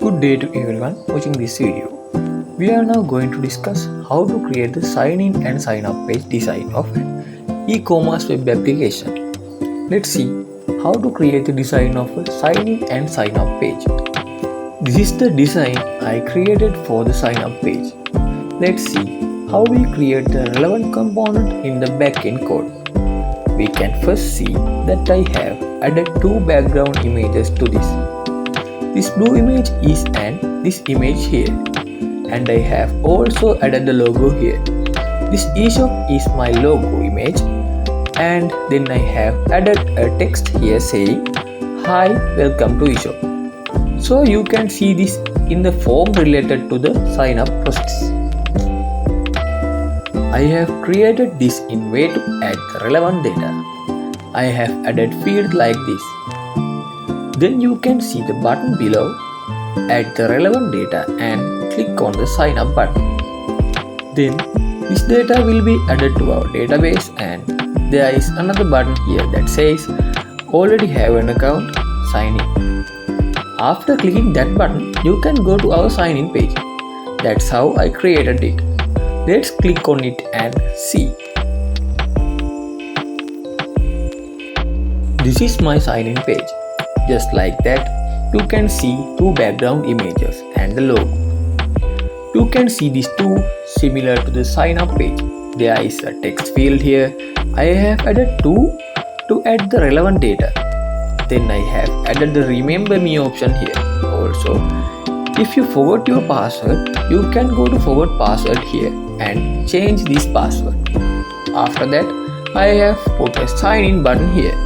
Good day to everyone watching this video. We are now going to discuss how to create the sign in and sign up page design of an e-commerce web application. Let's see how to create the design of a sign in and sign up page. This is the design I created for the sign up page. Let's see how we create the relevant component in the backend code. We can first see that I have added two background images to this. This blue image is and this image here, and I have also added the logo here. This eShop is my logo image, and then I have added a text here saying hi, welcome to eShop. So you can see this in the form related to the sign up process. I have created this in way to add the relevant data. I have added fields like this. Then you can see the button below, add the relevant data and click on the sign up button. Then this data will be added to our database, and there is another button here that says already have an account, sign in. After clicking that button, you can go to our sign in page. That's how I created it. Let's click on it and see. This is my sign in page. Just like that, you can see two background images and the logo. You can see these two similar to the sign up page. There is a text field here. I have added two to add the relevant data. Then I have added the remember me option here. Also, if you forgot your password, you can go to forgot password here and change this password. After that, I have put a sign in button here.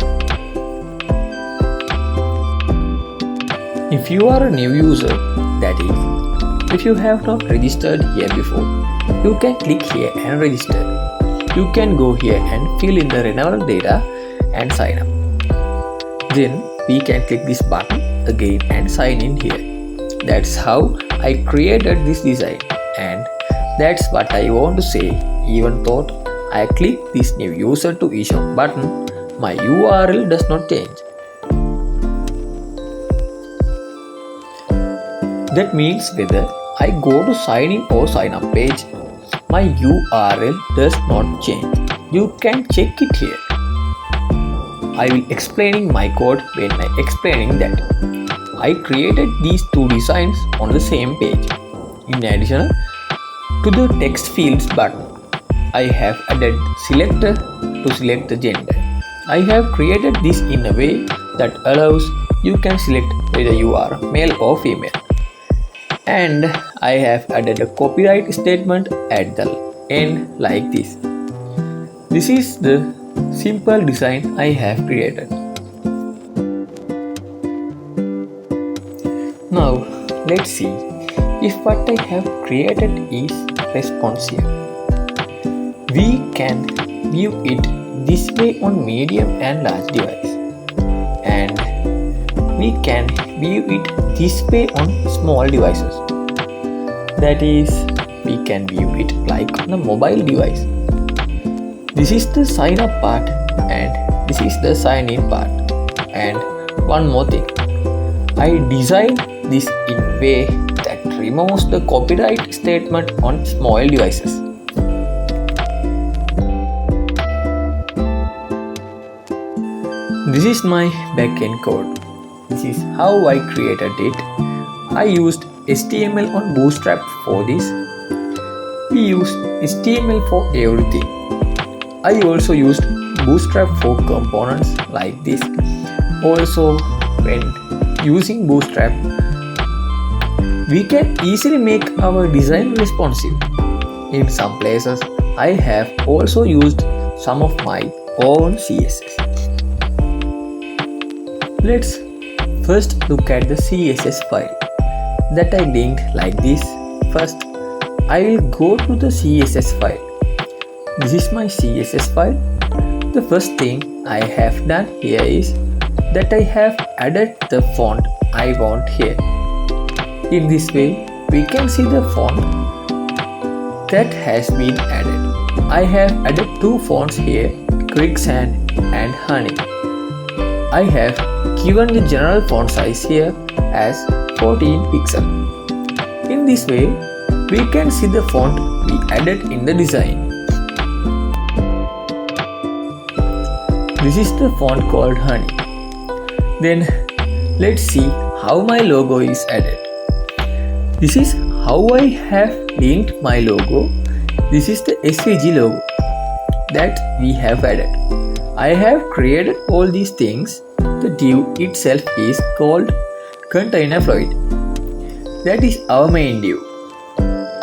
If you are a new user, that is, if you have not registered here before, you can click here and register. You can go here and fill in the relevant data and sign up. Then we can click this button again and sign in here. That's how I created this design, and that's what I want to say. Even though I click this new user to eShop button, my URL does not change. That means whether I go to sign in or sign up page, my URL does not change. You can check it here. I will explaining my code when I explaining that. I created these two designs on the same page. In addition to the text fields button, I have added selector to select the gender. I have created this in a way that allows you can select whether you are male or female. And I have added a copyright statement at the end like this. This is the simple design I have created. Now let's see if what I have created is responsive. We can view it this way on medium and large device, and we can view it this way on small devices. That is, we can view it like on a mobile device. This is the sign up part, and this is the sign in part. And one more thing, I designed this in a way that removes the copyright statement on small devices. This is my backend code. This is how I created it. I used HTML on Bootstrap for this. We used HTML for everything. I also used Bootstrap for components like this. Also, when using Bootstrap, we can easily make our design responsive. In some places, I have also used some of my own CSS. Let's first look at the CSS file that I linked like this. First, I will go to the CSS file. This is my CSS file. The first thing I have done here is that I have added the font I want here. In this way, we can see the font that has been added. I have added two fonts here, Quicksand and Honey. I have given the general font size here as 14 pixel. In this way, we can see the font we added in the design. This is the font called Honey. Then let's see how my logo is added. This is how I have linked my logo. This is the SVG logo that we have added. I have created all these things. The div itself is called container fluid. That is our main div.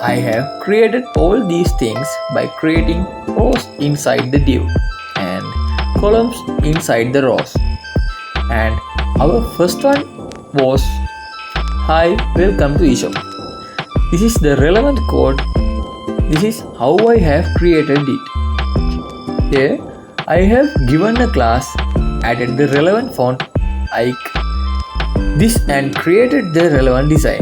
I have created all these things by creating rows inside the div and columns inside the rows. And our first one was Hi, welcome to eShop. This is the relevant code. This is how I have created it. Here I have given a class, added the relevant font like this and created the relevant design.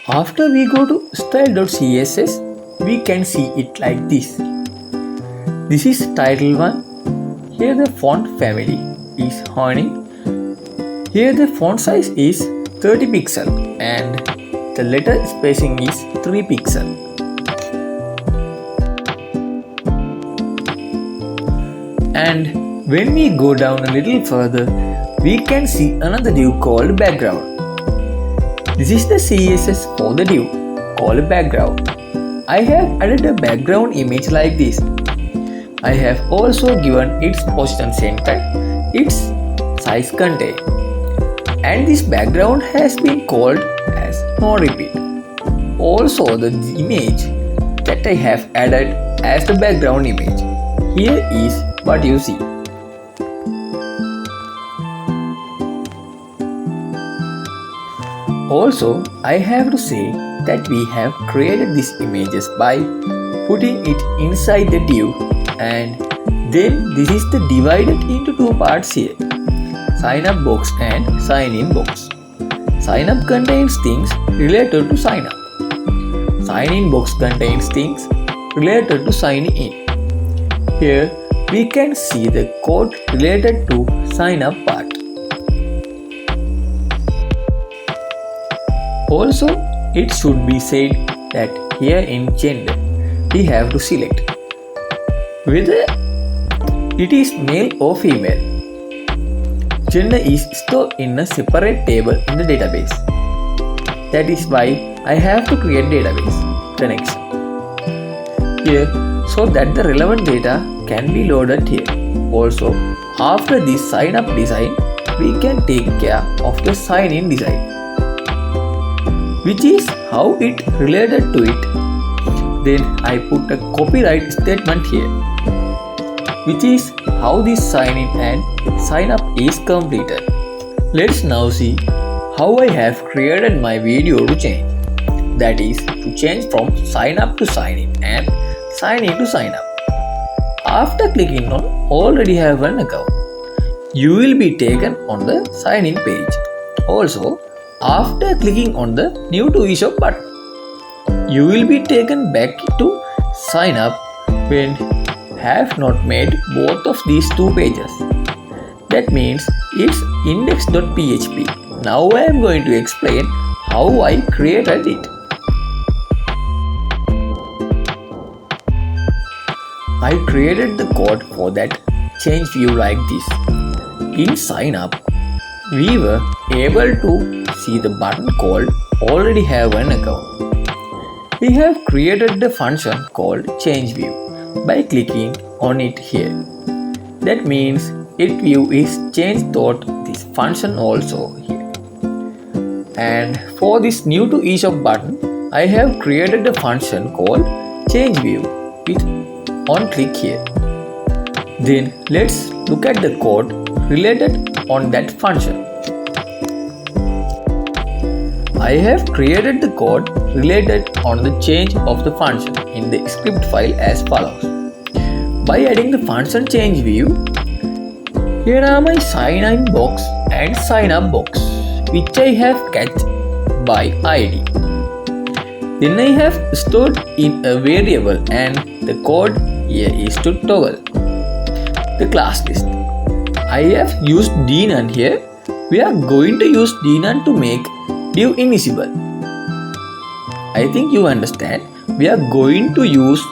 After we go to style.css, we can see it like this. This is title 1. Here the font family is Honey. Here the font size is 30 pixel and the letter spacing is 3 pixel. And when we go down a little further, we can see another div called background. This is the CSS for the div called background. I have added a background image like this. I have also given its position center, its size content. And this background has been called as no repeat. Also the image that I have added as the background image. Here is what you see. Also, I have to say that we have created these images by putting it inside the div, and then this is the divided into two parts here. Sign up box and sign in box. Sign up contains things related to sign up. Sign in box contains things related to signing in. Here we can see the code related to sign up part. Also, it should be said that here in gender we have to select whether it is male or female. Gender is stored in a separate table in the database. That is why I have to create database connection here so that the relevant data can be loaded here. Also, after this sign up design, we can take care of the sign in design, which is how it related to it. Then I put a copyright statement here, which is how this sign in and sign up is completed. Let's now see how I have created my video to change. That is to change from sign up to sign in and sign in to sign up. After clicking on already have an account, you will be taken on the sign in page. Also, after clicking on the new to eShop button, you will be taken back to sign up when have not made both of these two pages. That means it's index.php. Now I am going to explain how I created it. I created the code for that change view like this. In sign up, we were able to see the button called already have an account. We have created the function called change view by clicking on it here. That means it view is changed dot this function also here. And for this new to eShop button, I have created a function called change view with on click here. Then let's look at the code related on that function. I have created the code related on the change of the function in the script file as follows. By adding the function change view, here are my sign in box and sign up box, which I have catched by ID. Then I have stored in a variable and the code here is to toggle the class list. I have used dnone here We are going to use dnone to make div invisible. I think you understand. We are going to use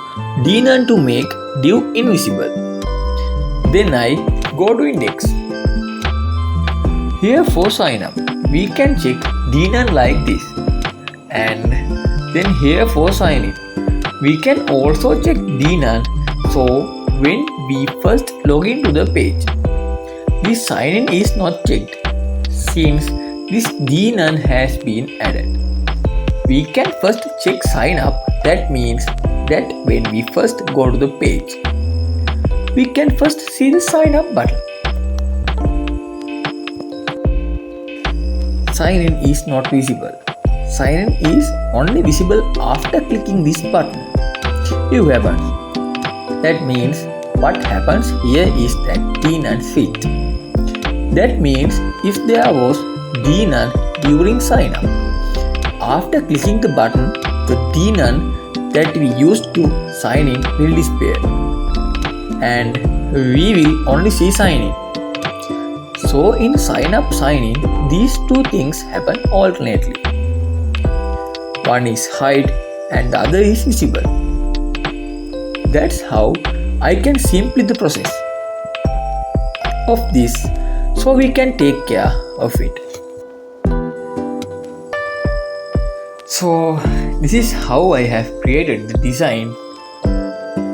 dnone to make div invisible. Then I go to index. Here for sign up, we can check dnone like this. And then here for sign in, we can also check dnone. So when we first log into the page, this sign in is not checked since this dnone has been added. We can first check sign up. That means that when we first go to the page, we can first see the sign up button. Sign in is not visible. Sign in is only visible after clicking this button. It happens. That means what happens here is that dnone switched. That means if there was dnone during sign up, after clicking the button, the dnone that we used to sign in will disappear and we will only see sign in. So in sign up, sign in, these two things happen alternately. One is hide and the other is visible. That's how I can simply the process of this so we can take care of it. So this is how I have created the design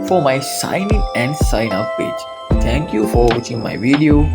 for my sign in and sign up page. Thank you for watching my video.